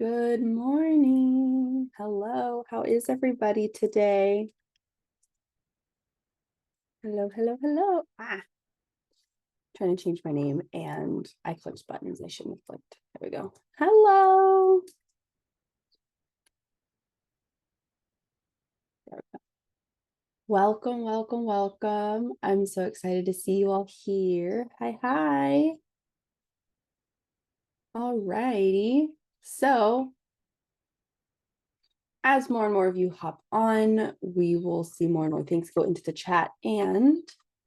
Good morning. Hello. How is everybody today? Hello, hello, hello. Trying to change my name and I clicked buttons I shouldn't have clicked. There we go. Hello. There we go. Welcome, welcome, welcome. I'm so excited to see you all here. Hi, hi. All righty. So as more and more of you hop on, we will see more and more things go into the chat. And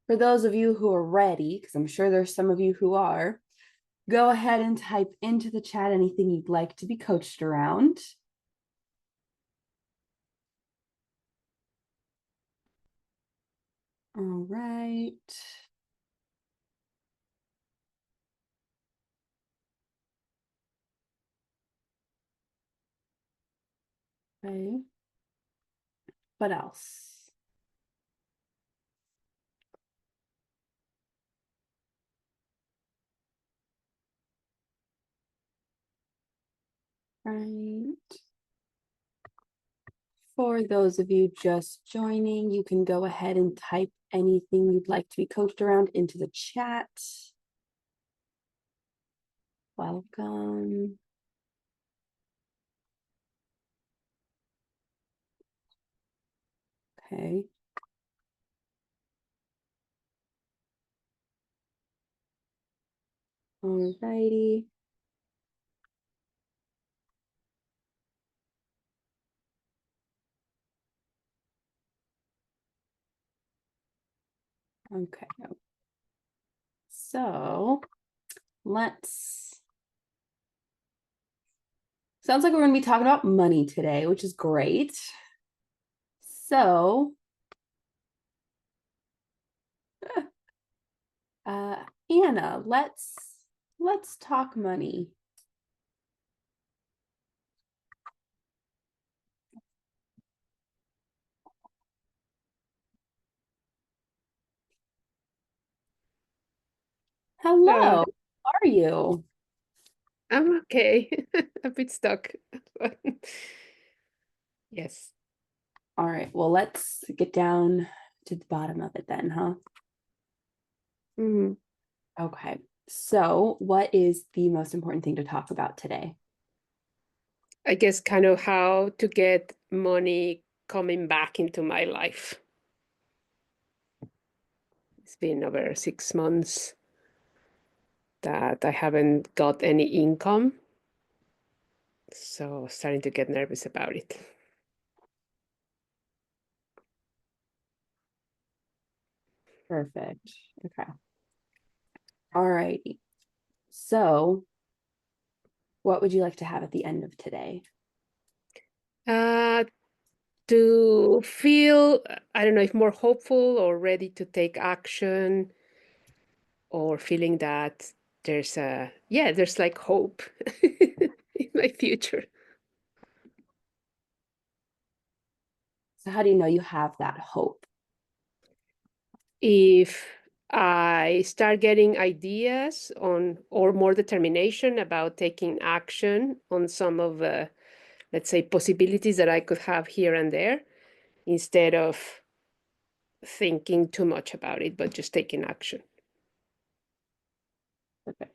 for those of you who are ready, because I'm sure there's some of you who are, go ahead and type into the chat anything you'd like to be coached around. All right. Okay. What else? Right. For those of you just joining, you can go ahead and type anything you'd like to be coached around into the chat. Welcome. Okay. All righty. Okay. So sounds like we're going to be talking about money today, which is great. So, Anna, let's talk money. Hello, how are you? I'm okay. A bit stuck. Yes. All right, well, let's get down to the bottom of it then, huh? Mm, Okay. So, what is the most important thing to talk about today? I guess kind of how to get money coming back into my life. It's been over 6 months that I haven't got any income. So starting to get nervous about it. Perfect. Okay. All righty. So, what would you like to have at the end of today? Uh, to feel, I don't know if more hopeful or ready to take action or feeling that there's like hope in my future. So, how do you know you have that hope? If I start getting ideas on or more determination about taking action on some of the, let's say, possibilities that I could have here and there, instead of thinking too much about it, but just taking action. Perfect.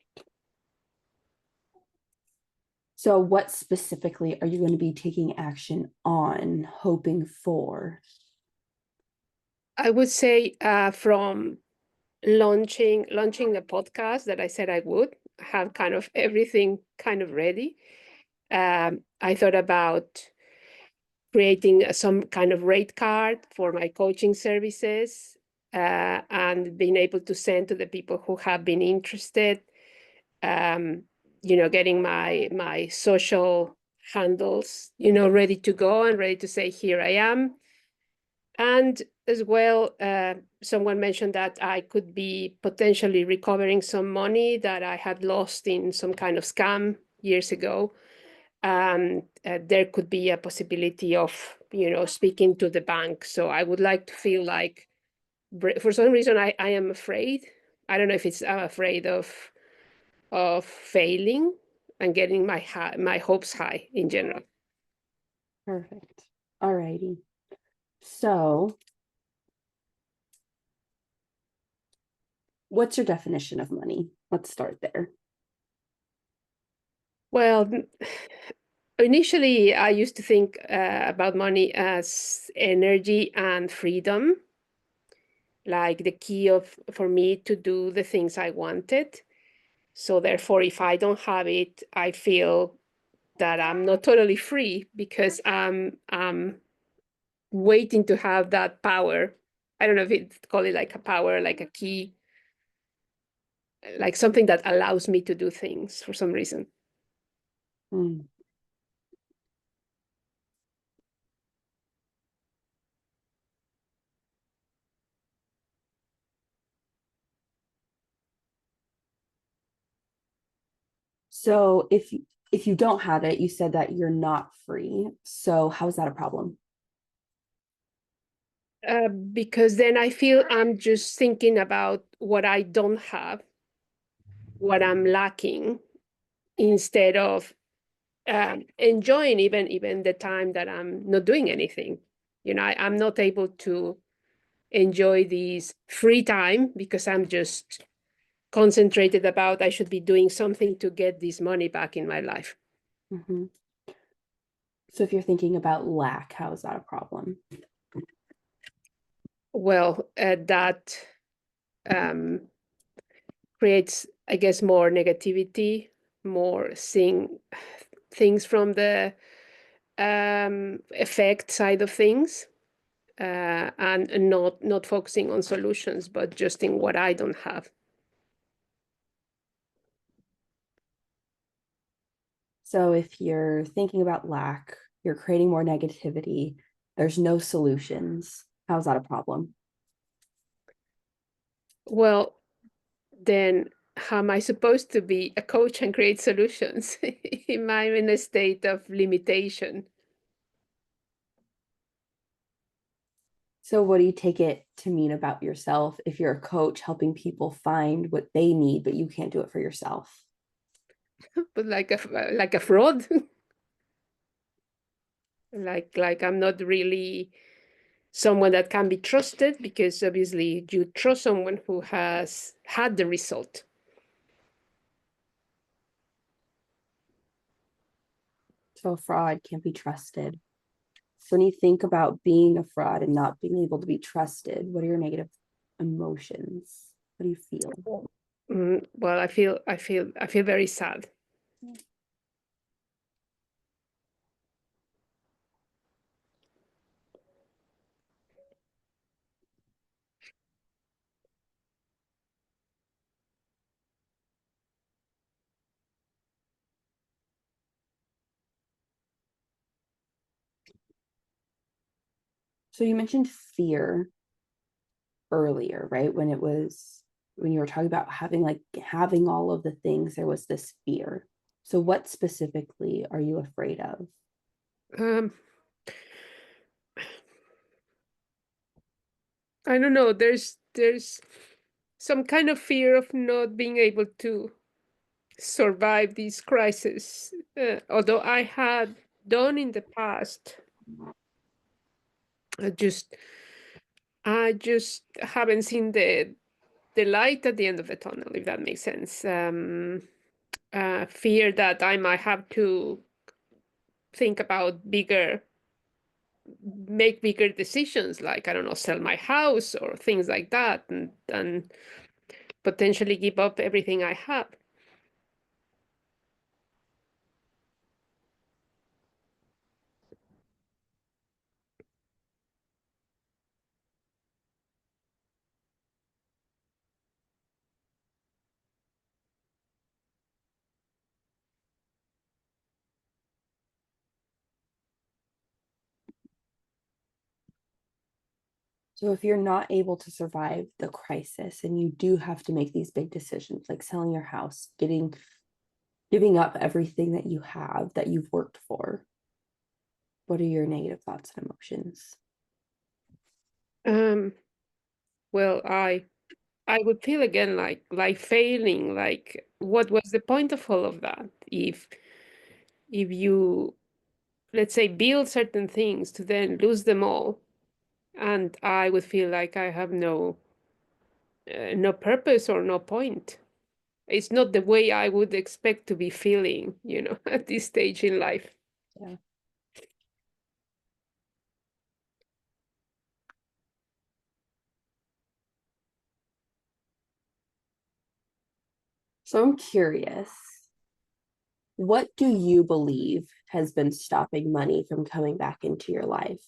So, what specifically are you going to be taking action on, hoping for? I would say from launching the podcast that I said I would have kind of everything kind of ready. I thought about creating some kind of rate card for my coaching services and being able to send to the people who have been interested. Um, getting my social handles, ready to go and ready to say, here I am. And as well, someone mentioned that I could be potentially recovering some money that I had lost in some kind of scam years ago. And there could be a possibility of, speaking to the bank. So I would like to feel like, for some reason, I am afraid. I don't know if I'm afraid of failing, and getting my hopes high in general. Perfect. All righty. So, what's your definition of money? Let's start there. Well, initially I used to think about money as energy and freedom, like the key for me to do the things I wanted. So therefore, if I don't have it, I feel that I'm not totally free because I'm waiting to have that power. I don't know if it's call it like a power, like a key, like something that allows me to do things for some reason. Hmm. So, if you don't have it, you said that you're not free. So, how is that a problem? Because then I feel I'm just thinking about what I don't have, what I'm lacking, instead of enjoying even the time that I'm not doing anything. I'm not able to enjoy this free time because I'm just concentrated about I should be doing something to get this money back in my life. Mm-hmm. So, if you're thinking about lack, how is that a problem? Well, that creates, I guess, more negativity, more seeing things from the effect side of things, and not focusing on solutions, but just in what I don't have. So, if you're thinking about lack, you're creating more negativity, there's no solutions. How is that a problem? Well, then how am I supposed to be a coach and create solutions? Am I in a state of limitation? So, what do you take it to mean about yourself if you're a coach helping people find what they need, but you can't do it for yourself? But like a fraud. Like I'm not really someone that can be trusted, because obviously you trust someone who has had the result. So, a fraud can't be trusted. So, when you think about being a fraud and not being able to be trusted, what are your negative emotions? What do you feel? Well, I feel very sad. So, you mentioned fear earlier, right? When you were talking about having all of the things, there was this fear. So, what specifically are you afraid of? Um, I don't know. There's some kind of fear of not being able to survive this crisis. Although I had done in the past, I just I just haven't seen the light at the end of the tunnel, if that makes sense. Fear that I might have to think about make bigger decisions, like, I don't know, sell my house or things like that, and potentially give up everything I have. So, if you're not able to survive the crisis and you do have to make these big decisions, like selling your house, giving up everything that you have that you've worked for, what are your negative thoughts and emotions? Um, well, I I would feel again like failing, like what was the point of all of that? If you, let's say, build certain things to then lose them all, and I would feel like I have no purpose or no point. It's not the way I would expect to be feeling, at this stage in life. Yeah. So I'm curious, what do you believe has been stopping money from coming back into your life?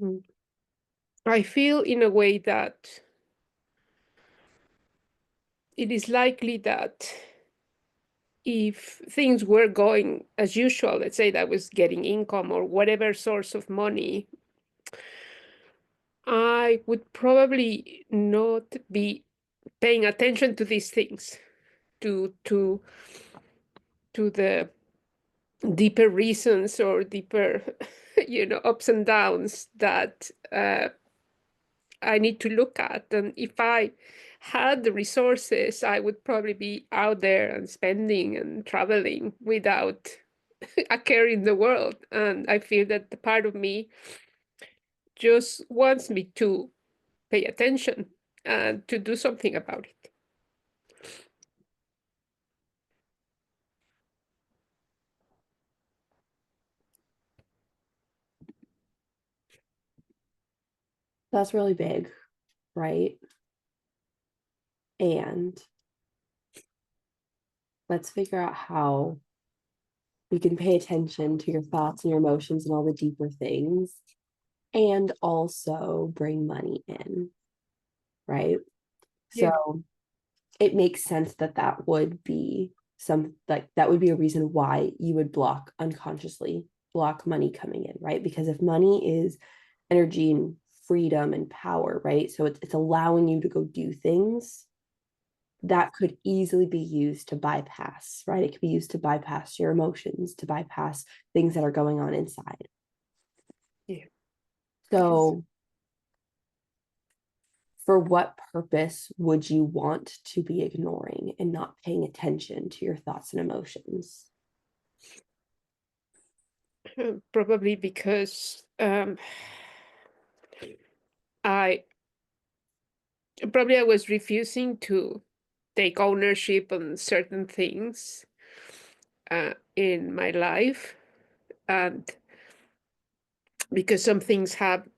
Mm. I feel in a way that it is likely that if things were going as usual, let's say that I was getting income or whatever source of money, I would probably not be paying attention to these things, to the deeper reasons or deeper, ups and downs that I need to look at. And if I had the resources, I would probably be out there and spending and traveling without a care in the world. And I feel that the part of me just wants me to pay attention and to do something about it. That's really big, right? And let's figure out how we can pay attention to your thoughts and your emotions and all the deeper things and also bring money in, right? Yeah. So it makes sense that that would be that would be a reason why you would unconsciously block money coming in, right? Because if money is energy and freedom and power, right? So it's allowing you to go do things that could easily be used to bypass, right? It could be used to bypass your emotions, to bypass things that are going on inside. Yeah. So, for what purpose would you want to be ignoring and not paying attention to your thoughts and emotions? Probably because I I was refusing to take ownership on certain things in my life, and because some things have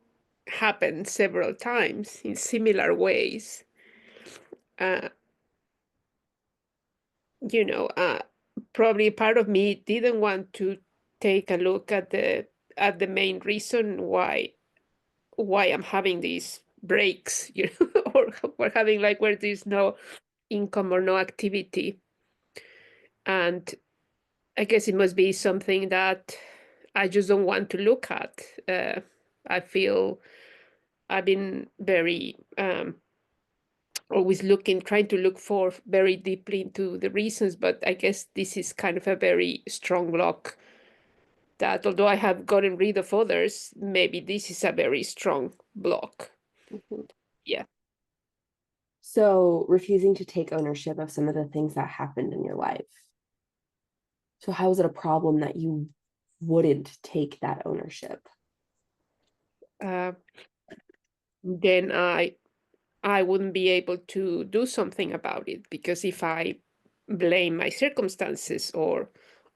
happened several times in similar ways. Uh, you know, uh, Probably part of me didn't want to take a look at the main reason why I'm having these breaks, or we're having like where there's no income or no activity. And I guess it must be something that I just don't want to look at. I feel I've been very always trying to look for very deeply into the reasons, but I guess this is kind of a very strong block that although I have gotten rid of others, maybe this is a very strong block. Mhm. Yeah. So, refusing to take ownership of some of the things that happened in your life. So, how is it a problem that you wouldn't take that ownership? Uh, then I wouldn't be able to do something about it, because if I blame my circumstances or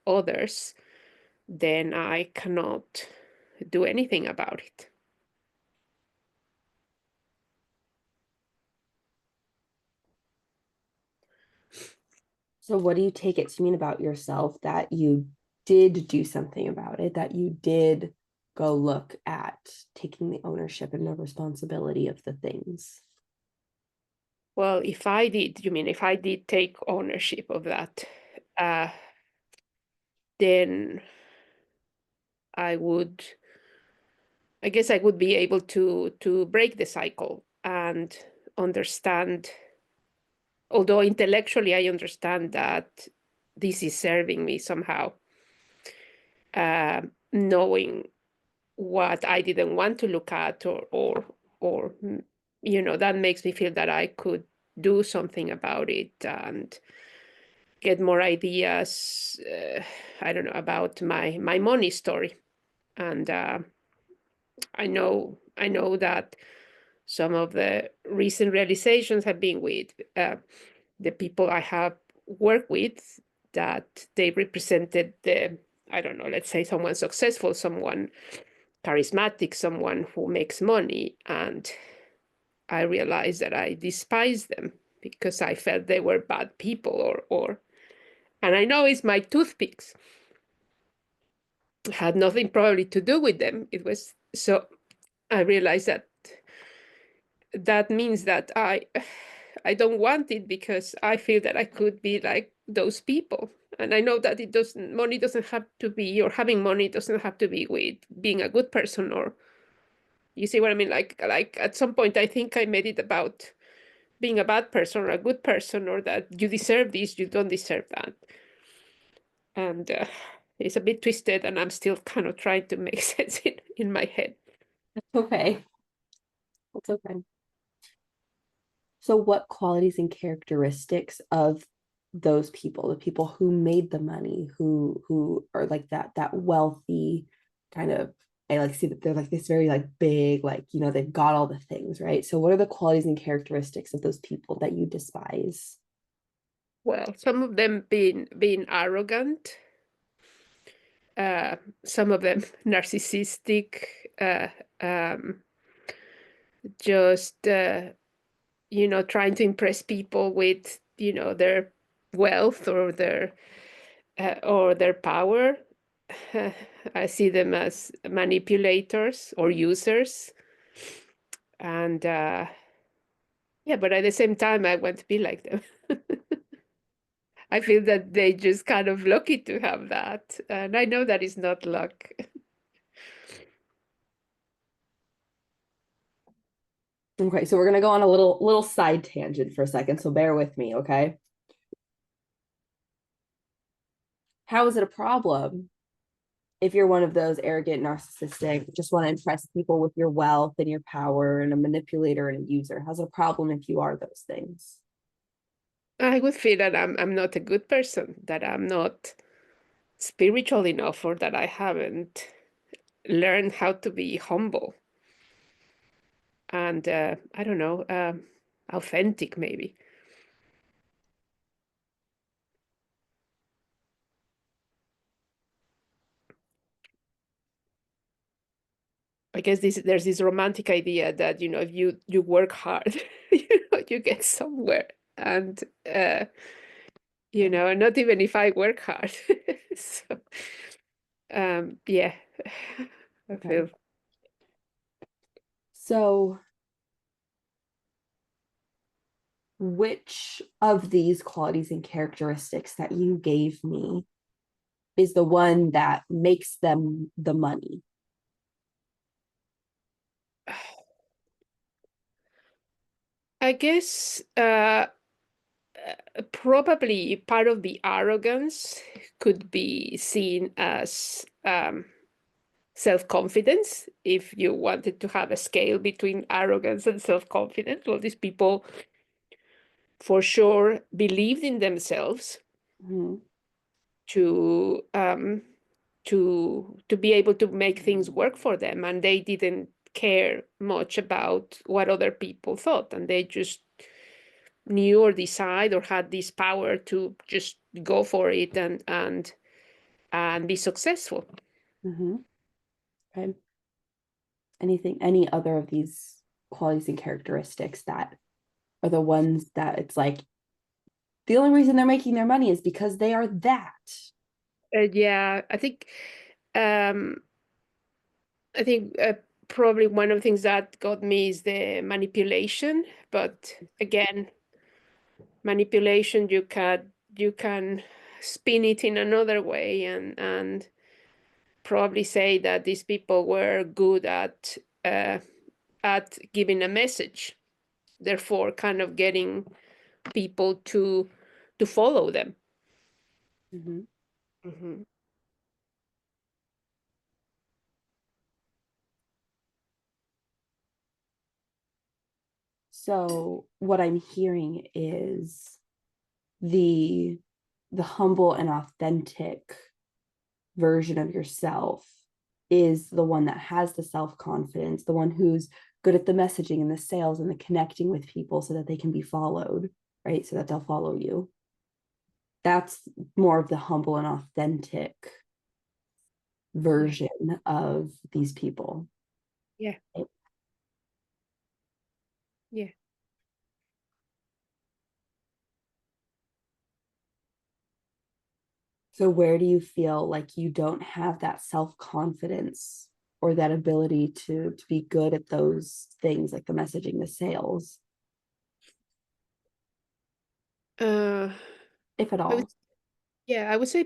others, then I cannot do anything about it. So, what do you take it to mean about yourself that you did do something about it, that you did go look at taking the ownership and the responsibility of the things? Well, if I did take ownership of that, uh, then I would, I guess I would be able to break the cycle and understand, although intellectually I understand that this is serving me somehow, knowing what I didn't want to look at, or that makes me feel that I could do something about it and get more ideas. I don't know, about my money story, and I know that some of the recent realizations have been with the people I have worked with, that they represented the, I don't know, let's say someone successful, someone charismatic, someone who makes money. And I realized that I despised them because I felt they were bad people, or and I know it's my toothpicks. It had nothing probably to do with them. It was so I realized that that means that I don't want it, because I feel that I could be like those people. And I know that money doesn't have to be, or having money doesn't have to be with being a good person, or you see what I mean? Like at some point, I think I made it about being a bad person or a good person, or that you deserve this, you don't deserve that. And it's a bit twisted, and I'm still kind of trying to make sense in my head. Okay. That's okay. So what qualities and characteristics of those people, the people who made the money, who are like that wealthy kind of, I like see that they're like this very like big, like, they've got all the things, right? So what are the qualities and characteristics of those people that you despise? Well, some of them being arrogant, some of them narcissistic, uh, um, just trying to impress people with their wealth, or their power. I see them as manipulators or users, and yeah, but at the same time, I want to be like them. I feel that they just kind of lucky to have that, and I know that is not luck. Okay, so we're gonna go on a little side tangent for a second, so bear with me, okay? How is it a problem if you're one of those arrogant, narcissistic, just want to impress people with your wealth and your power, and a manipulator and a user? How's it a problem if you are those things? I would feel that I'm not a good person, that I'm not spiritual enough, or that I haven't learned how to be humble and I don't know, authentic maybe. I guess there's this romantic idea that if you work hard, you get somewhere, and not even if I work hard. So yeah, I Okay. feel. So, which of these qualities and characteristics that you gave me is the one that makes them the money? I guess probably part of the arrogance could be seen as self-confidence. If you wanted to have a scale between arrogance and self-confidence, well, these people for sure believed in themselves Mm-hmm. to be able to make things work for them, and they didn't care much about what other people thought, and they just knew or decide or had this power to just go for it and be successful. Mm-hmm. Okay. Any other of these qualities and characteristics that are the ones that it's like the only reason they're making their money is because they are that? Yeah, um, I think probably one of the things that got me is the manipulation. But again, manipulation, you can spin it in another way, and probably say that these people were good at giving a message, therefore kind of getting people to follow them. Mhm. Mhm. So what I'm hearing is the the humble and authentic version of yourself is the one that has the self-confidence, the one who's good at the messaging and the sales and the connecting with people so that they can be followed, right? So that they'll follow you. That's more of the humble and authentic Yeah. version of these people. Yeah. Yeah. So where do you feel like you don't have that self-confidence or that ability to be good at those things like the messaging, the sales, Uh, if at I would, all? yeah, I would say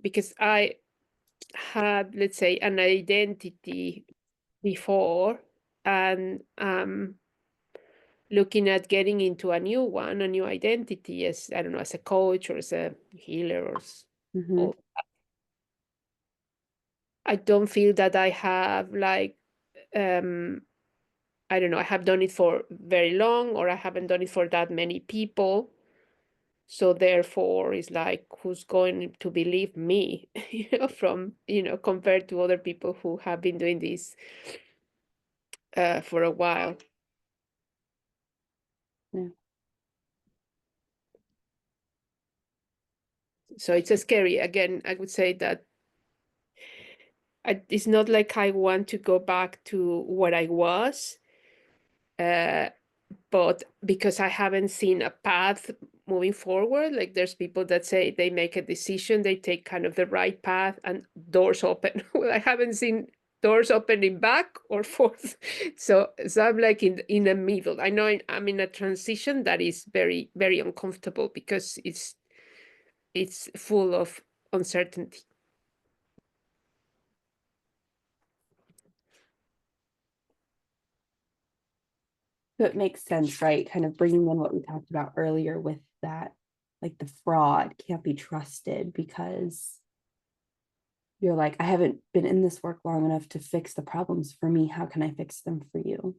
because I had, let's say, an identity before, and looking at getting into a new one, a new identity as, I don't know, as a coach or as a healer Mm-hmm. or I don't feel that I have like um I don't know, I have done it for very long or I haven't done it for that many people. So therefore it's like who's going to believe me, from, compared to other people who have been doing this for a while. Yeah. So it's a scary. Again, I would say that it's not like I want to go back to what I was, uh, but because I haven't seen a path moving forward, like there's people that say they make a decision, they take kind of the right path and doors open. Well, I haven't seen doors opening back or forth. So I'm like in the middle. I know I'm in a transition that is very, very uncomfortable because it's full of uncertainty. So it makes sense, right? Kind of bringing in what we talked about earlier with that, like the fraud can't be trusted because you're like, I haven't been in this work long enough to fix the problems for me. How can I fix them for you?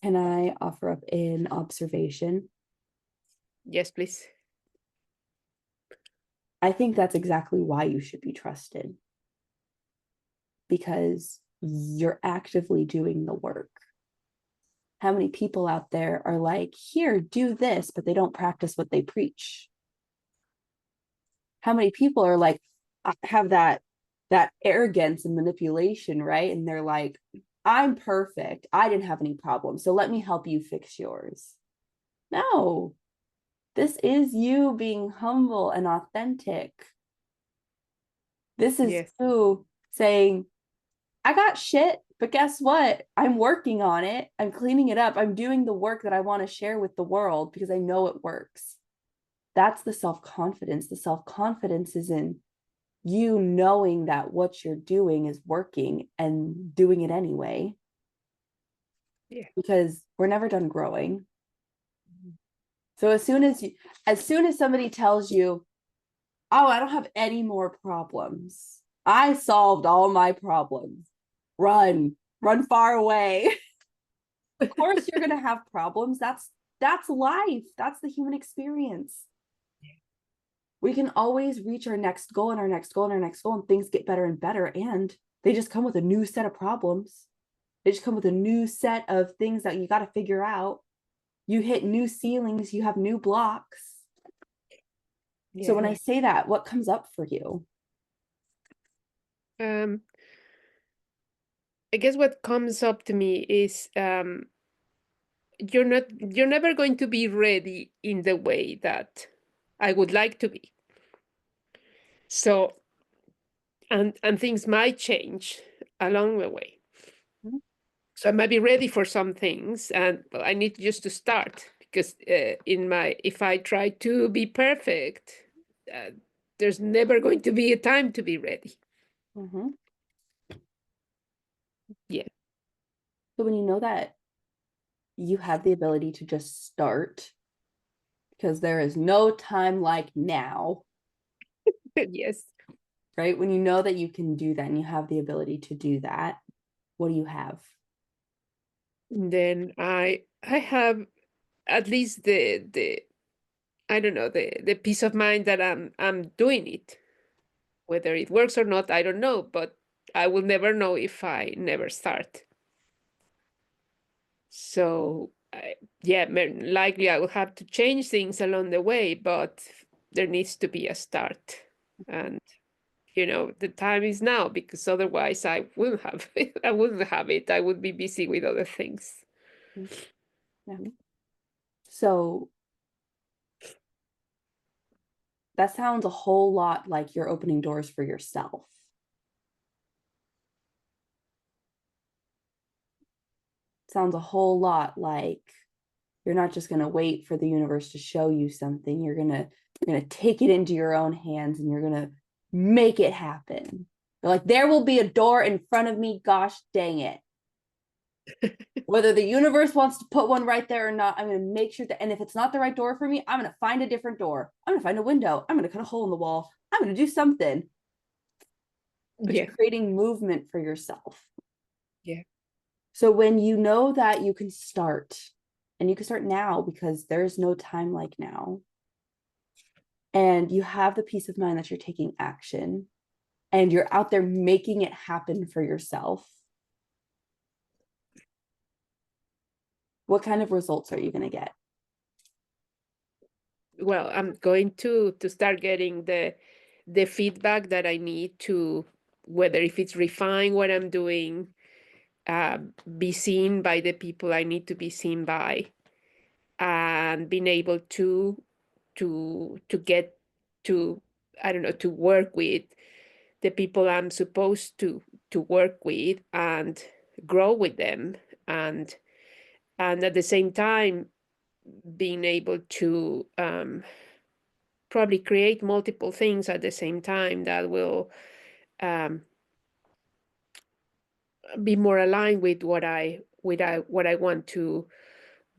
Can I offer up an observation? Yes, please. I think that's exactly why you should be trusted because you're actively doing the work. How many people out there are like, here, do this, but they don't practice what they preach? How many people are like, have that arrogance and manipulation, right? And they're like, I'm perfect. I didn't have any problems. So let me help you fix yours. No, this is you being humble and authentic. This is Yes. you saying, I got shit, but guess what? I'm working on it. I'm cleaning it up. I'm doing the work that I want to share with the world because I know it works. That's the self-confidence. The self-confidence is in you knowing that what you're doing is working and doing it anyway Yeah. because we're never done growing. So as soon as somebody tells you, "Oh, I don't have any more problems. I solved all my problems." Run far away. Of course you're going to have problems. That's life. That's the human experience. We can always reach our next goal and our next goal and our next goal and things get better and better and they just come with a new set of problems. They just come with a new set of things that you got to figure out. You hit new ceilings, you have new blocks. So Yeah. when I say that, what comes up for you? Um, I guess what comes up to me is you're never going to be ready in the way that I would like to be. So and things might change along the way. So I might be ready for some things, and well, I need just to start because if I try to be perfect, uh, there's never going to be a time to be ready. Mm-hmm. Yeah. So when you know that you have the ability to just start, because there is no time like now, Yes. right? When you know that you can do that and you have the ability to do that, what do you have? Then I have at least the I don't know, the peace of mind that I'm doing it. Whether it works or not, I don't know, but I will never know if I never start. So yeah, likely I will have to change things along the way, but there needs to be a start. And the time is now, because otherwise I wouldn't have it. I wouldn't have it. I would be busy with other things. Yeah. So that sounds a whole lot like you're opening doors for yourself. Sounds a whole lot like you're not just going to wait for the universe to show you something. You're going to take it into your own hands and you're going to make it happen. You're like, there will be a door in front of me. Gosh dang it. Whether the universe wants to put one right there or not, I'm going to make sure that, and if it's not the right door for me, I'm going to find a different door. I'm going to find a window. I'm going to cut a hole in the wall. I'm going to do something. But Yeah, you're creating movement for yourself. yeah. So when you know that you can start, and you can start now because there's no time like now, and you have the peace of mind that you're taking action and you're out there making it happen for yourself, what kind of results are you going to get? Well, I'm going to start getting the feedback that I need to, whether if it's refine what I'm doing, uh, be seen by the people I need to be seen by, and being able to get to, I don't know, to work with the people I'm supposed to work with and grow with them, and at the same time being able to probably create multiple things at the same time that will um, be more aligned with what I want to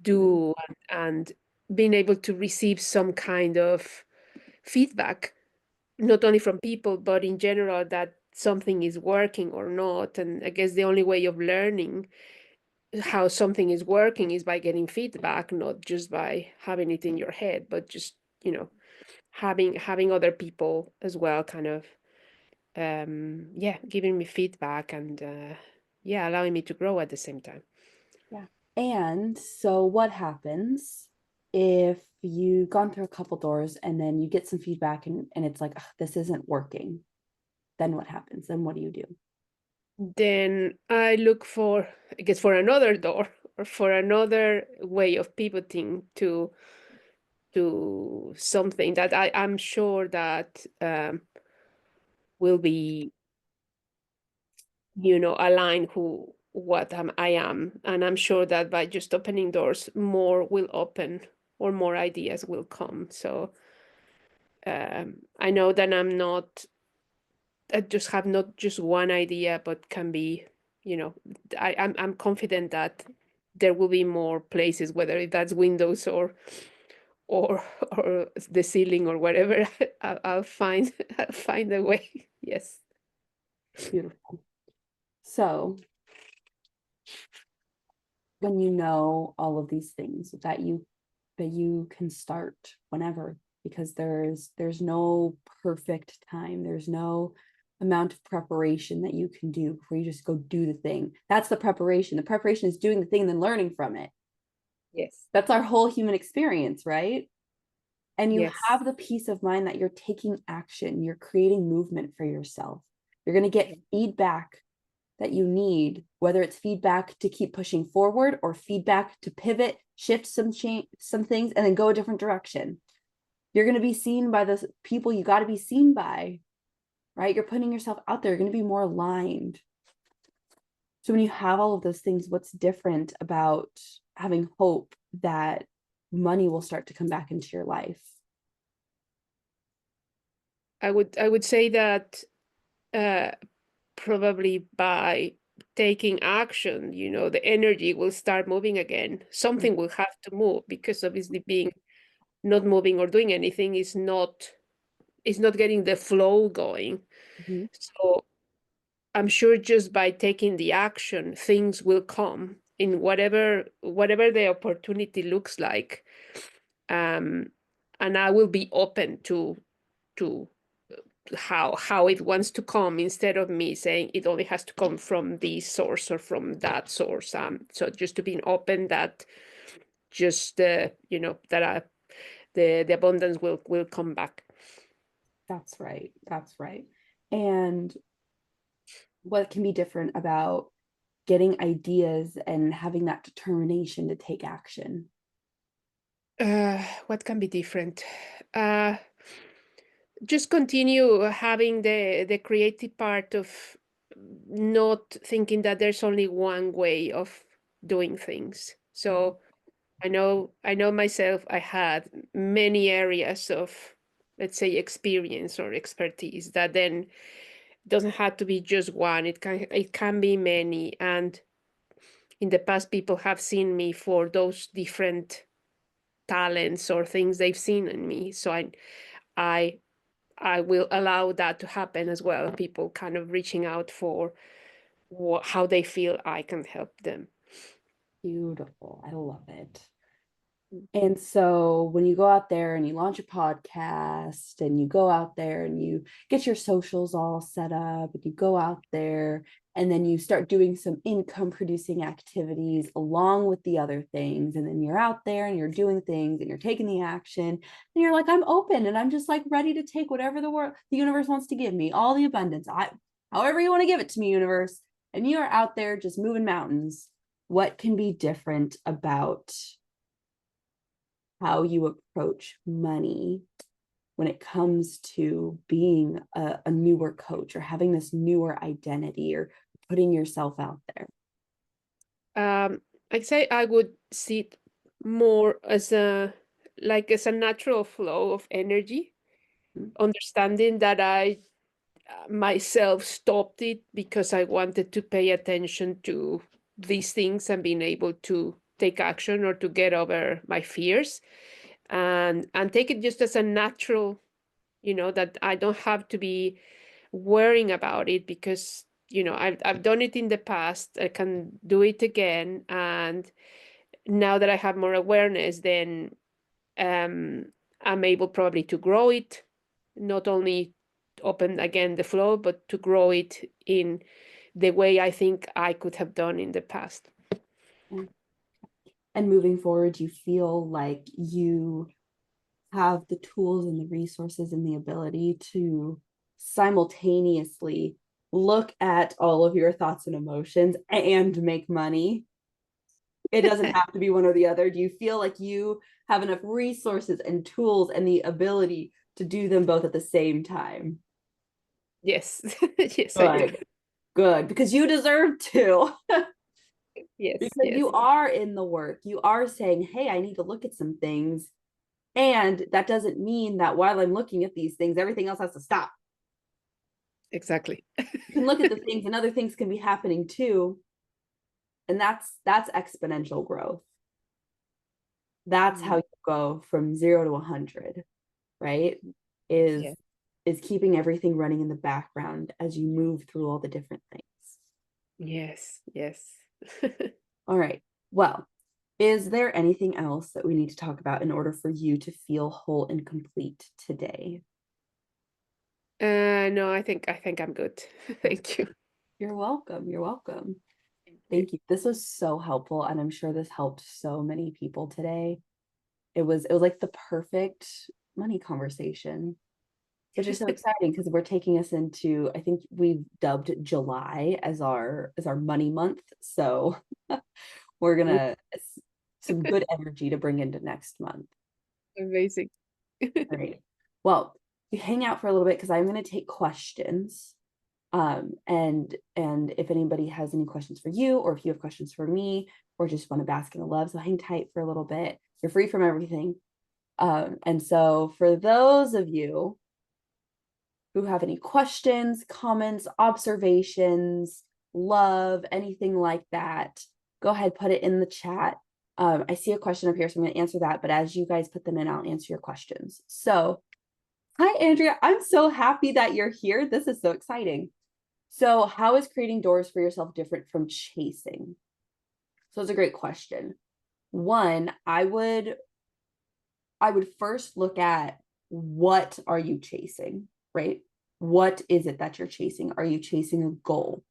do, and being able to receive some kind of feedback, not only from people, but in general, that something is working or not. And I guess the only way of learning how something is working is by getting feedback, not just by having it in your head, but just, having other people as well, kind of, yeah, giving me feedback, and yeah, allowing me to grow at the same time. Yeah. And so what happens if you've gone through a couple doors and then you get some feedback and it's like, this isn't working? Then what happens? Then what do you do? Then I look for, I guess, for another door or for another way of pivoting to something that I'm sure that will be, align who what I am. And I'm sure that by just opening doors, more will open, or more ideas will come. So I know that I just have not just one idea, but can be, I'm confident that there will be more places, whether that's windows or or the ceiling or whatever. I'll find I'll find a way. Yes. Beautiful. So when you know all of these things that you can start whenever, because there's no perfect time, there's no amount of preparation that you can do before you just go do the thing. That's the preparation is doing the thing and then learning from it. Yes. That's our whole human experience, right? And you Yes. have the peace of mind that you're taking action, you're creating movement for yourself, you're going to get feedback that you need, whether it's feedback to keep pushing forward or feedback to pivot, shift some things, and then go a different direction. You're going to be seen by the people you got to be seen by, right? You're putting yourself out there. You're going to be more aligned. So when you have all of those things, what's different about having hope that money will start to come back into your life? I would say that uh, probably by taking action, the energy will start moving again. Something will have to move, because obviously being not moving or doing anything is not getting the flow going. Mhm. So I'm sure just by taking the action, things will come in whatever the opportunity looks like. And I will be open to how it wants to come, instead of me saying it only has to come from this source or from that source. So just to being open that just that the abundance will come back. That's right. That's right. And what can be different about getting ideas and having that determination to take action? What can be different? Uh, just continue having the creative part of not thinking that there's only one way of doing things. So I know myself, I had many areas of, let's say, experience or expertise that then doesn't have to be just one. It can be many. And in the past, people have seen me for those different talents or things they've seen in me. So I I will allow that to happen as well. People kind of reaching out for how they feel I can help them. Beautiful. I love it. And so when you go out there and you launch a podcast and you go out there and you get your socials all set up and you go out there and then you start doing some income producing activities along with the other things. And then you're out there and you're doing things and you're taking the action and you're like, I'm open and I'm just like ready to take whatever the universe wants to give me, all the abundance. However you want to give it to me, universe. And you are out there just moving mountains. What can be different about how you approach money when it comes to being a newer coach or having this newer identity or putting yourself out there? I'd say I would see it more as a natural flow of energy, Mm-hmm. understanding that I myself stopped it because I wanted to pay attention to these things and being able to take action or to get over my fears, and take it just as a natural, that I don't have to be worrying about it, because I've done it in the past. I can do it again, and now that I have more awareness, then um, I'm able probably to grow it, not only open again the flow, but to grow it in the way I think I could have done in the past. And moving forward, you feel like you have the tools and the resources and the ability to simultaneously look at all of your thoughts and emotions and make money. It doesn't have to be one or the other. Do you feel like you have enough resources and tools and the ability to do them both at the same time? Yes, yes, I do. Good, good, because you deserve to. Yes, Because you yes, are in the work. You are saying, hey, I need to look at some things. And that doesn't mean that while I'm looking at these things, everything else has to stop. exactly. You can look at the things and other things can be happening too. And that's exponential growth. That's how you go from 0 to 100, right? Is Yes. is keeping everything running in the background as you move through all the different things. Yes, yes. All right. Well, is there anything else that we need to talk about in order for you to feel whole and complete today? No, I think I'm good. Thank you. You're welcome. You're welcome. Thank you. Thank you. This was so helpful, and I'm sure this helped so many people today. It was like the perfect money conversation, which is so exciting because we're taking us into, I think we've dubbed July as our money month. So we're gonna some good energy to bring into next month. Amazing. All right. Well, you hang out for a little bit because I'm going to take questions. And if anybody has any questions for you, or if you have questions for me, or just want to bask in the love, so hang tight for a little bit. You're free from everything. And so for those of you who have any questions, comments, observations, love, anything like that, go ahead, put it in the chat. I see a question up here, so I'm going to answer that. But as you guys put them in, I'll answer your questions. So, hi, Andrea. I'm so happy that you're here. This is so exciting. So, how is creating doors for yourself different from chasing? So, it's a great question. One, I would first look at, what are you chasing, right? What is it that you're chasing? Are you chasing a goal?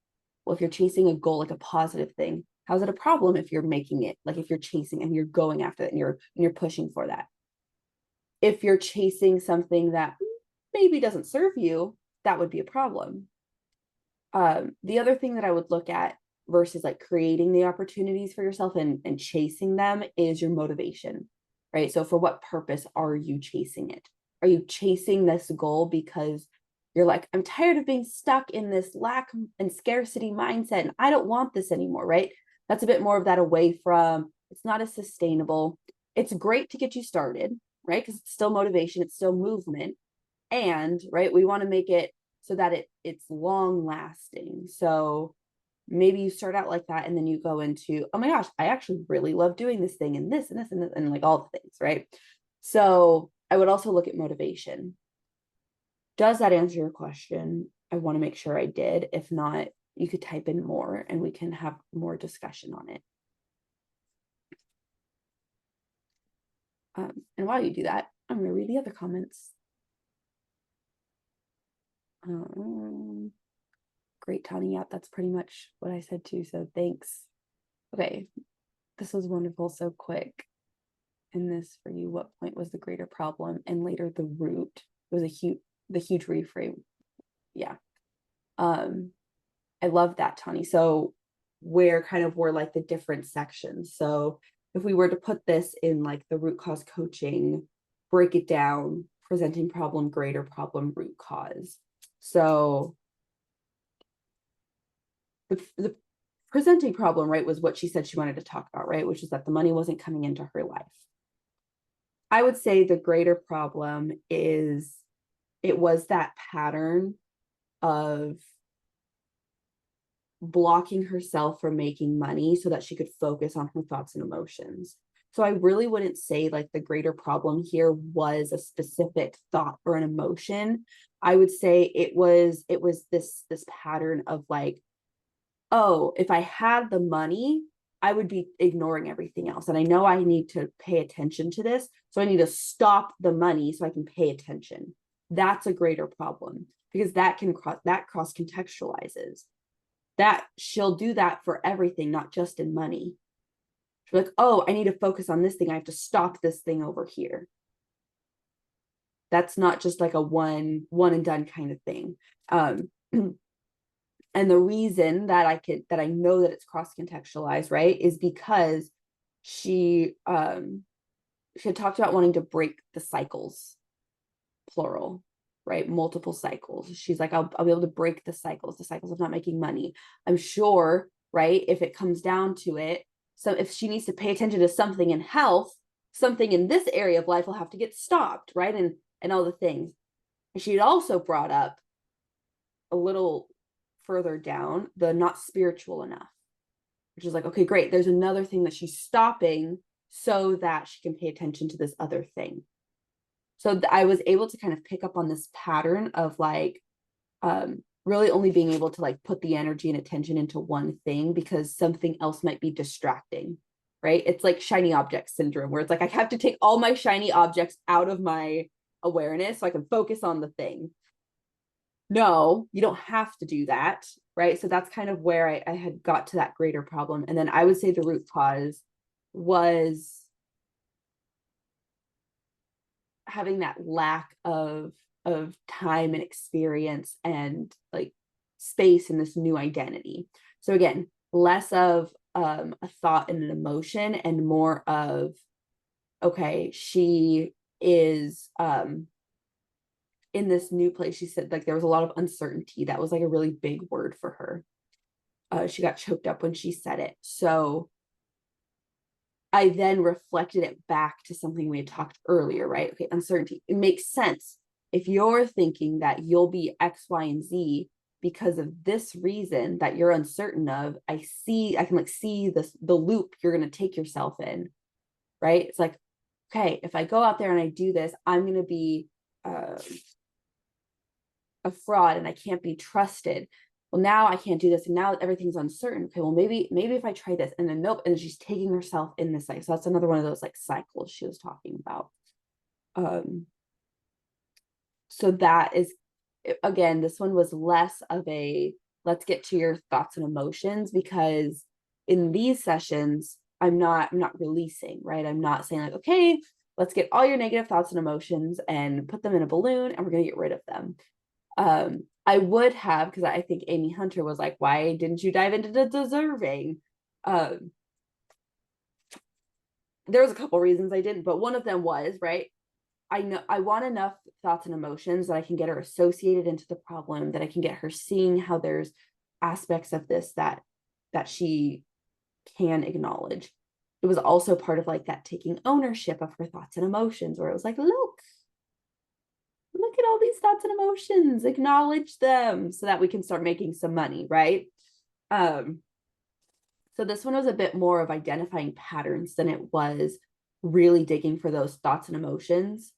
Well, if you're chasing a goal, like a positive thing, how's it a problem if you're making it, like if you're chasing and you're going after it and you're pushing for that? If you're chasing something that maybe doesn't serve you, that would be a problem. The other thing that I would look at versus like creating the opportunities for yourself and chasing them is your motivation, right? So for what purpose are you chasing it? Are you chasing this goal because you're like, I'm tired of being stuck in this lack and scarcity mindset and I don't want this anymore, right? That's a bit more of that away from, it's not as sustainable. It's great to get you started, right? Because it's still motivation, it's still movement. And right, we want to make it so that it's long lasting. So maybe you start out like that and then you go into, oh my gosh, I actually really love doing this thing and this and this and this and like all the things, right? So I would also look at motivation. Does that answer your question? I want to make sure I did. If not, you could type in more and we can have more discussion on it. And while you do that, I'm going to read the other comments. Great, Tony. Yeah, that's pretty much what I said too. So thanks. Okay, this was wonderful. So quick. In this for you, what point was the greater problem? And later the root was the huge reframe. Yeah. I love that, Tony. So where kind of were like the different sections. So if we were to put this in like the root cause coaching, break it down, presenting problem, greater problem, root cause. So the presenting problem, right, was what she said she wanted to talk about, right, which is that the money wasn't coming into her life. I would say the greater problem is it was that pattern of blocking herself from making money so that she could focus on her thoughts and emotions. So I really wouldn't say like the greater problem here was a specific thought or an emotion. I would say it was this pattern of like, oh, if I had the money, I would be ignoring everything else. And I know I need to pay attention to this. So I need to stop the money so I can pay attention. That's a greater problem because that cross contextualizes. That she'll do that for everything, not just in money. She's like, oh, I need to focus on this thing. I have to stop this thing over here. That's not just like a one and done kind of thing. And the reason that I know that it's cross contextualized, right, is because she had talked about wanting to break the cycles, plural, right, multiple cycles. She's like, I'll be able to break the cycles of not making money. I'm sure, right, if it comes down to it, so if she needs to pay attention to something in health, something in this area of life will have to get stopped, right, and all the things. And she had also brought up a little further down the not spiritual enough, which is like, okay, great, there's another thing that she's stopping so that she can pay attention to this other thing. So I was able to kind of pick up on this pattern of like really only being able to like put the energy and attention into one thing because something else might be distracting, right? It's like shiny object syndrome where it's like I have to take all my shiny objects out of my awareness so I can focus on the thing. No, you don't have to do that, right? So that's kind of where I had got to that greater problem. And then I would say the root cause was having that lack of time and experience and like space in this new identity. So again, less of a thought and an emotion and more of, okay, she is in this new place. She said like there was a lot of uncertainty. That was like a really big word for her. She got choked up when she said it. So I then reflected it back to something we had talked earlier, right? Okay, uncertainty. It makes sense. If you're thinking that you'll be X, Y, and Z because of this reason that you're uncertain of. I can like see the loop you're going to take yourself in, right? It's like, okay, if I go out there and I do this, I'm going to be a fraud and I can't be trusted. Well, now I can't do this, and now everything's uncertain. Okay, well, maybe if I try this, and then nope, and she's taking herself in this cycle. So that's another one of those like cycles she was talking about. So that is, again, this one was less of a let's get to your thoughts and emotions, because in these sessions I'm not releasing, right? I'm not saying like, okay, let's get all your negative thoughts and emotions and put them in a balloon and we're going to get rid of them. I would have, because I think Amy Hunter was like, why didn't you dive into the deserving? There was a couple reasons I didn't, but one of them was, right, I know I want enough thoughts and emotions that I can get her associated into the problem, that I can get her seeing how there's aspects of this that she can acknowledge. It was also part of like that taking ownership of her thoughts and emotions, where it was like, look at all these thoughts and emotions, acknowledge them so that we can start making some money, right? So this one was a bit more of identifying patterns than it was really digging for those thoughts and emotions.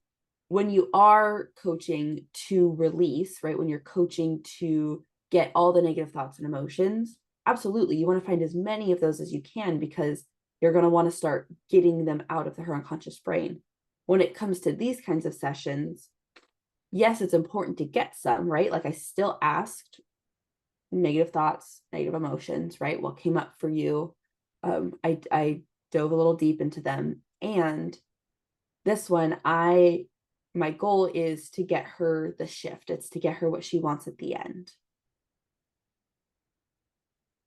When you are coaching to release, right? When you're coaching to get all the negative thoughts and emotions, absolutely, you want to find as many of those as you can, because you're going to want to start getting them out of her unconscious brain. When it comes to these kinds of sessions, yes, it's important to get some, right? Like I still asked negative thoughts, negative emotions, right? What came up for you? I dove a little deep into them. And this one, my goal is to get her the shift. It's to get her what she wants at the end.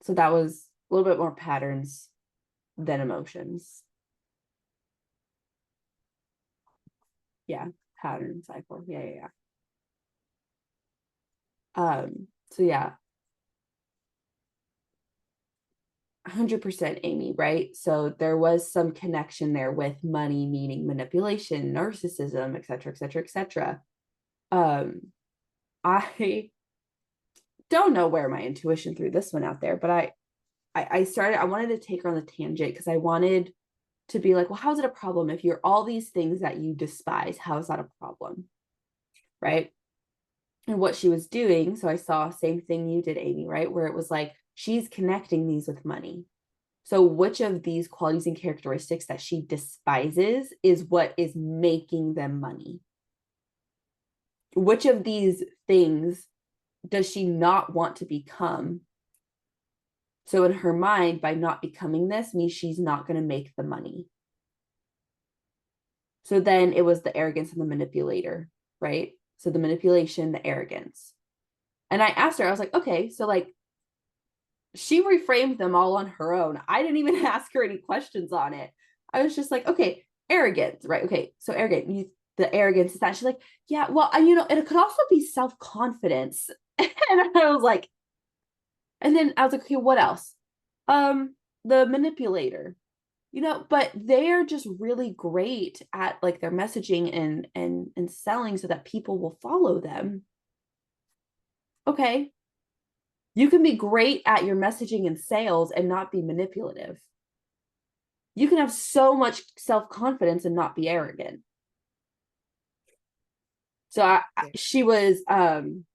So that was a little bit more patterns than emotions. Yeah, pattern cycle. Yeah. So yeah, 100% Amy, right? So there was some connection there with money, meaning manipulation, narcissism, et cetera, et cetera, et cetera. I don't know where my intuition threw this one out there, but I wanted to take her on the tangent because I wanted to be like, well, how's it a problem if you're all these things that you despise? How is that a problem? Right? And what she was doing, so I saw same thing you did, Amy, right? Where it was like, she's connecting these with money. So which of these qualities and characteristics that she despises is what is making them money? Which of these things does she not want to become? So in her mind, by not becoming this means she's not going to make the money. So then it was the arrogance and the manipulator, right? So the manipulation, the arrogance. And I asked her, I was like, okay, so like she reframed them all on her own. I didn't even ask her any questions on it. I was just like, okay, arrogance, right? Okay, so arrogant, the arrogance is that she's like, yeah, well, it could also be self-confidence. And I was like, and then I was like, okay, what else? The manipulator, but they're just really great at like their messaging and selling so that people will follow them. Okay. You can be great at your messaging and sales and not be manipulative. You can have so much self-confidence and not be arrogant. So she was, and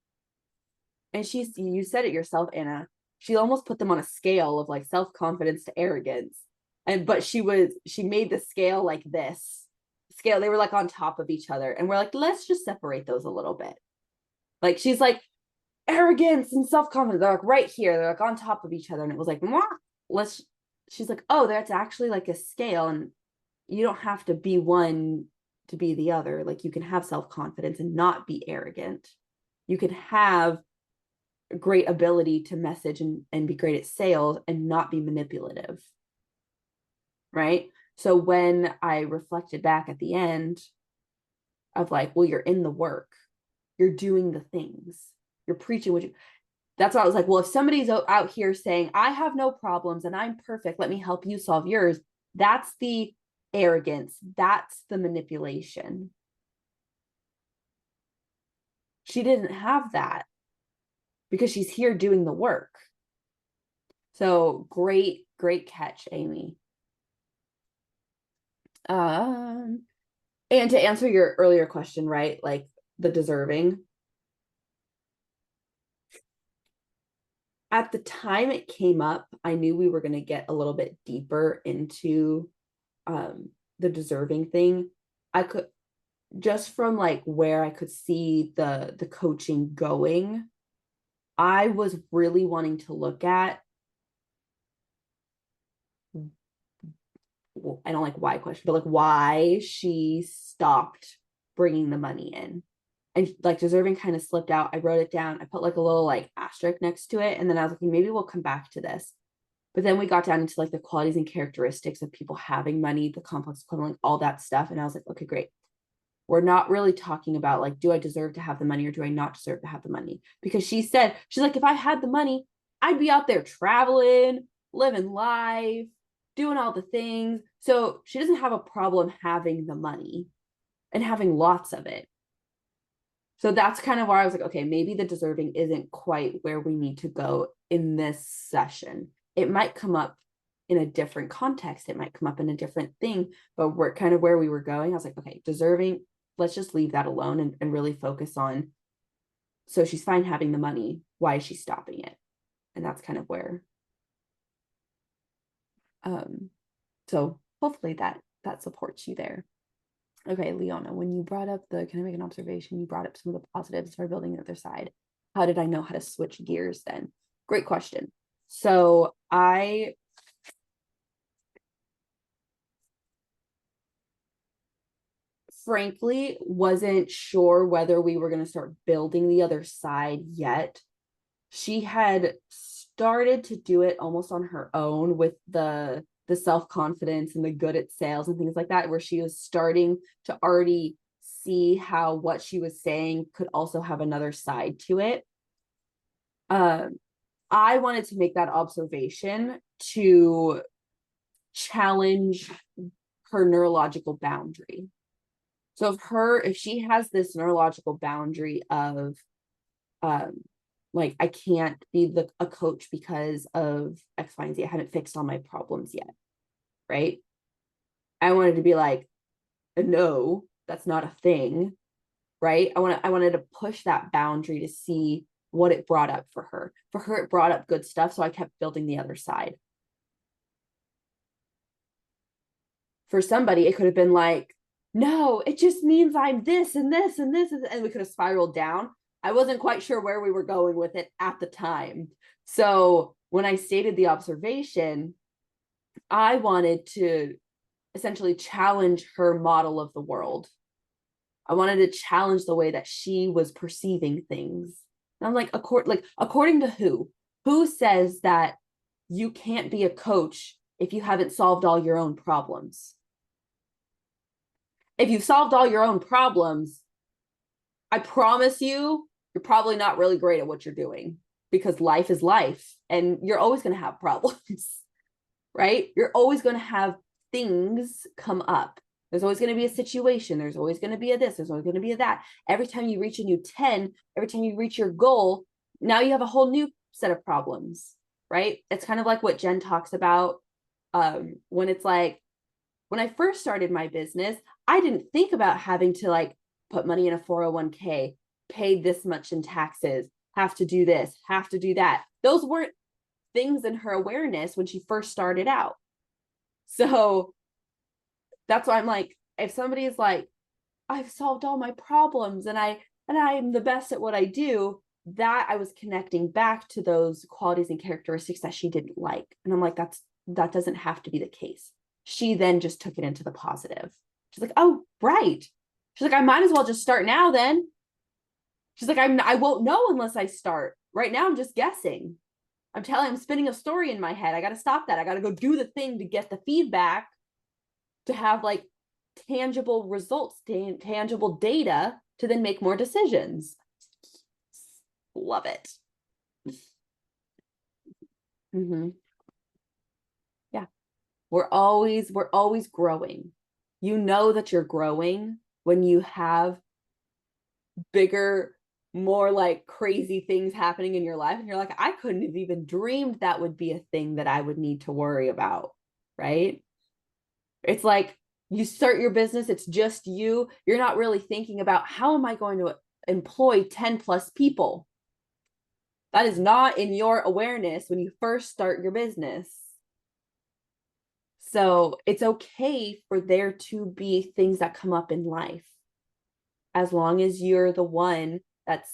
you said it yourself, Anna, she almost put them on a scale of like self-confidence to arrogance. But she made the scale like this scale. They were like on top of each other. And we're like, let's just separate those a little bit. Like, she's like, arrogance and self-confidence, they're like right here, they're like on top of each other. And it was like, she's like, oh, that's actually like a scale, and you don't have to be one to be the other. Like, you can have self-confidence and not be arrogant. You can have great ability to message and be great at sales and not be manipulative, right? So when I reflected back at the end of like, well, you're in the work, you're doing the things, you're preaching what you, that's why I was like, well, if somebody's out here saying, I have no problems and I'm perfect, let me help you solve yours, that's the arrogance. That's the manipulation. She didn't have that because she's here doing the work. So great catch, Amy. And to answer your earlier question, right? Like the deserving. At the time it came up, I knew we were going to get a little bit deeper into the deserving thing. I could, just from like where I could see the coaching going, I was really wanting to look at, I don't like why question, but like why she stopped bringing the money in. And like deserving kind of slipped out. I wrote it down. I put like a little like asterisk next to it. And then I was like, maybe we'll come back to this. But then we got down into like the qualities and characteristics of people having money, the complex equivalent, all that stuff. And I was like, okay, great. We're not really talking about like, do I deserve to have the money or do I not deserve to have the money? Because she's like, if I had the money, I'd be out there traveling, living life, doing all the things. So she doesn't have a problem having the money and having lots of it. So that's kind of where I was like, okay, maybe the deserving isn't quite where we need to go in this session. It might come up in a different context. It might come up in a different thing, but we're kind of where we were going. I was like, okay, deserving, let's just leave that alone and really focus on, so she's fine having the money. Why is she stopping it? And that's kind of where, so hopefully that supports you there. Okay, Leona, when you brought up can I make an observation? You brought up some of the positives for building the other side. How did I know how to switch gears then? Great question. So I frankly wasn't sure whether we were going to start building the other side yet. She had started to do it almost on her own with the self-confidence and the good at sales and things like that, where she was starting to already see how what she was saying could also have another side to it. I wanted to make that observation to challenge her neurological boundary. So if she has this neurological boundary of like, I can't be a coach because of X, Y, and Z. I haven't fixed all my problems yet. Right. I wanted to be like, no, that's not a thing. Right. I wanted to push that boundary to see what it brought up for her. For her, it brought up good stuff. So I kept building the other side. For somebody, it could have been like, no, it just means I'm this and this and this, and we could have spiraled down. I wasn't quite sure where we were going with it at the time. So when I stated the observation, I wanted to essentially challenge her model of the world. I wanted to challenge the way that she was perceiving things. And I'm like, according to who? Who says that you can't be a coach if you haven't solved all your own problems? If you've solved all your own problems, I promise you, you're probably not really great at what you're doing, because life is life and you're always going to have problems, right? You're always going to have things come up. There's always going to be a situation. There's always going to be a this. There's always going to be a that. Every time you reach a new 10, every time you reach your goal, now you have a whole new set of problems, right? It's kind of like what Jenn talks about when it's like, when I first started my business, I didn't think about having to like put money in a 401k, pay this much in taxes, have to do this, have to do that. Those weren't things in her awareness when she first started out. So that's why I'm like, if somebody is like, I've solved all my problems and I'm the best at what I do, that I was connecting back to those qualities and characteristics that she didn't like. And I'm like, that doesn't have to be the case. She then just took it into the positive. She's like, oh, right. She's like, I might as well just start now then. She's like, I won't know unless I start. Right now, I'm just guessing. I'm spinning a story in my head. I got to stop that. I got to go do the thing to get the feedback, to have like tangible results, tangible data to then make more decisions. Love it. Mm-hmm. Yeah. We're always growing. You know that you're growing when you have bigger more like crazy things happening in your life. And you're like, I couldn't have even dreamed that would be a thing that I would need to worry about. Right. It's like you start your business, it's just you. You're not really thinking about how am I going to employ 10 plus people? That is not in your awareness when you first start your business. So it's okay for there to be things that come up in life, as long as you're the one that's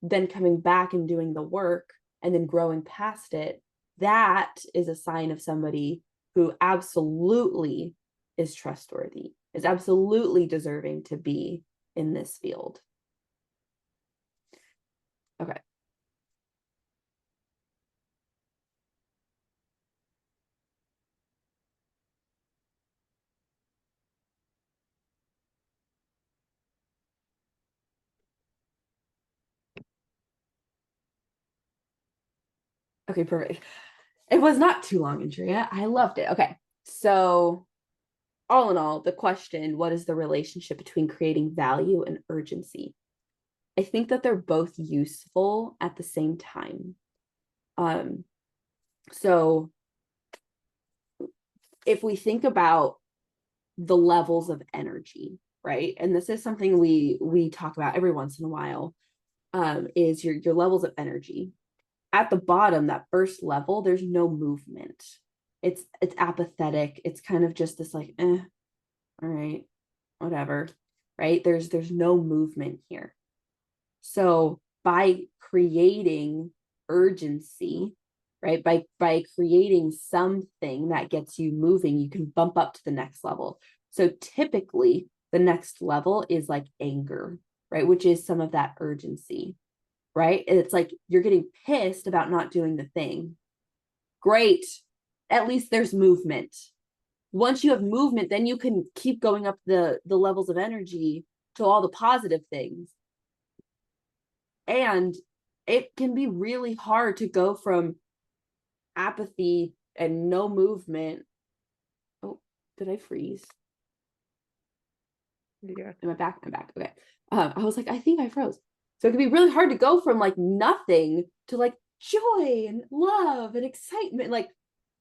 then coming back and doing the work and then growing past it. That is a sign of somebody who absolutely is trustworthy, is absolutely deserving to be in this field. Okay. Okay, perfect. It was not too long, Andrea. I loved it. Okay. So, all in all, the question, what is the relationship between creating value and urgency? I think that they're both useful at the same time. So if we think about the levels of energy, right? And this is something we talk about every once in a while, is your levels of energy. At the bottom, that first level, there's no movement. It's apathetic. It's kind of just this like, all right, whatever, right? There's no movement here. So by creating urgency, right, by creating something that gets you moving, you can bump up to the next level. So typically the next level is like anger, right, which is some of that urgency, right? It's like you're getting pissed about not doing the thing. Great, at least there's movement. Once you have movement, then you can keep going up the levels of energy to all the positive things. And it can be really hard to go from apathy and no movement. Oh, did I freeze? Yeah. Am I back? I'm back. Okay. I was like, I think I froze. So it can be really hard to go from like nothing to like joy and love and excitement. Like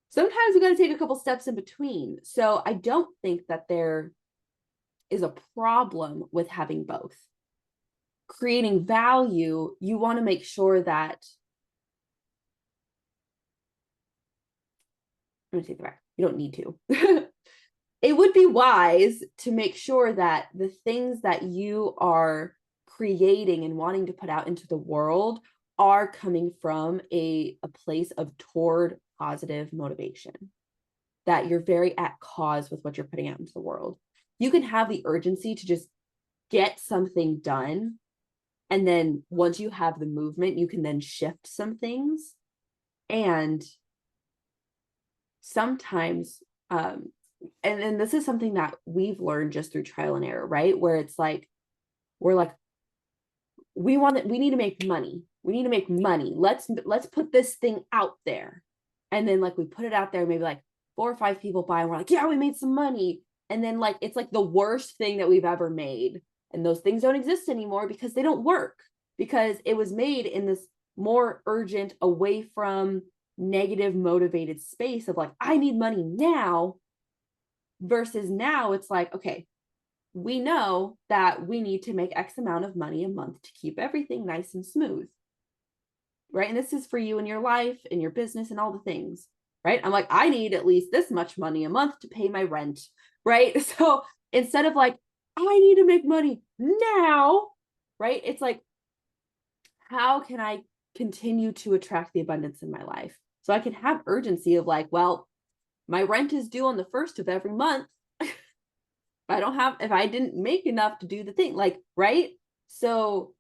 sometimes we got to take a couple steps in between. So I don't think that there is a problem with having both. Creating value, you want to make sure that I'm going to take it back. You don't need to. It would be wise to make sure that the things that you are creating and wanting to put out into the world are coming from a place of toward positive motivation, that you're very at cause with what you're putting out into the world. You can have the urgency to just get something done. And then once you have the movement, you can then shift some things. And sometimes, and this is something that we've learned just through trial and error, right? Where it's like, we're like, we need to make money. We need to make money. Let's put this thing out there. And then like we put it out there, maybe like 4 or 5 people buy, and we're like, yeah, we made some money. And then like, it's like the worst thing that we've ever made. And those things don't exist anymore because they don't work, because it was made in this more urgent, away from negative motivated space of like, I need money now, versus now it's like, okay, we know that we need to make X amount of money a month to keep everything nice and smooth, right? And this is for you in your life, in your business, and all the things, right? I'm like, I need at least this much money a month to pay my rent, right? So instead of like, I need to make money now, right? It's like, how can I continue to attract the abundance in my life? So I can have urgency of like, well, my rent is due on the 1st of every month. If I didn't make enough to do the thing, like, right? So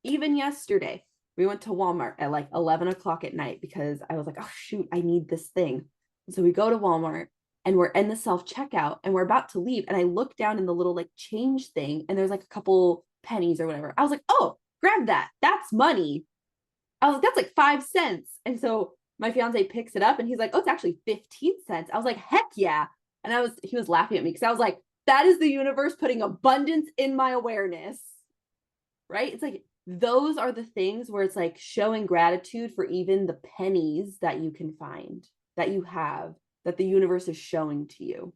even yesterday, we went to Walmart at like 11 o'clock at night because I was like, oh, shoot, I need this thing. So we go to Walmart and we're in the self-checkout and we're about to leave. And I look down in the little like change thing and there's like a couple pennies or whatever. I was like, oh, grab that. That's money. I was like, that's like 5 cents. And so my fiance picks it up and he's like, oh, it's actually 15 cents. I was like, heck yeah. And he was laughing at me because I was like, that is the universe putting abundance in my awareness, right? It's like, those are the things where it's like showing gratitude for even the pennies that you can find, that you have, that the universe is showing to you.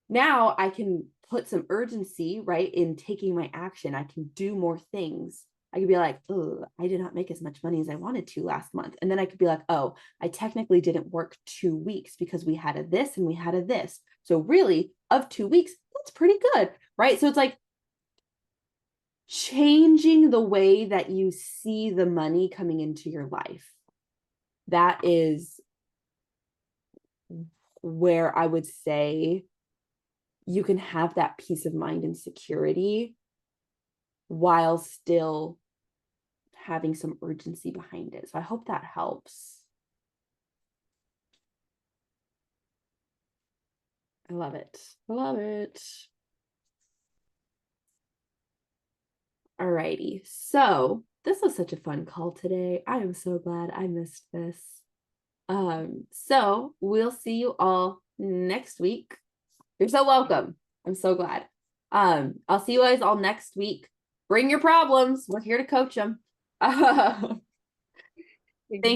Now I can put some urgency, right, in taking my action. I can do more things. I could be like, oh, I did not make as much money as I wanted to last month. And then I could be like, oh, I technically didn't work 2 weeks because we had a this and we had a this. So really, of 2 weeks, that's pretty good, right? So it's like changing the way that you see the money coming into your life. That is where I would say you can have that peace of mind and security while still having some urgency behind it. So I hope that helps. I love it. I love it. Alrighty. So this was such a fun call today. I am so glad I missed this. So we'll see you all next week. You're so welcome. I'm so glad. I'll see you guys all next week. Bring your problems. We're here to coach them. Thank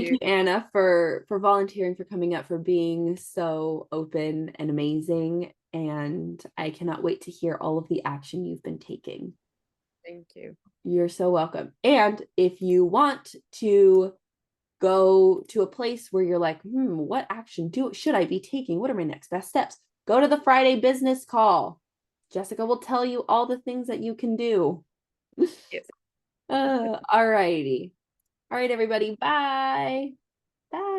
you, Anna, for volunteering, for coming up, for being so open and amazing. And I cannot wait to hear all of the action you've been taking. Thank you. You're so welcome. And if you want to go to a place where you're like, what action should I be taking? What are my next best steps? Go to the Friday business call. Jessica will tell you all the things that you can do. Yes. All righty. All right, everybody. Bye. Bye.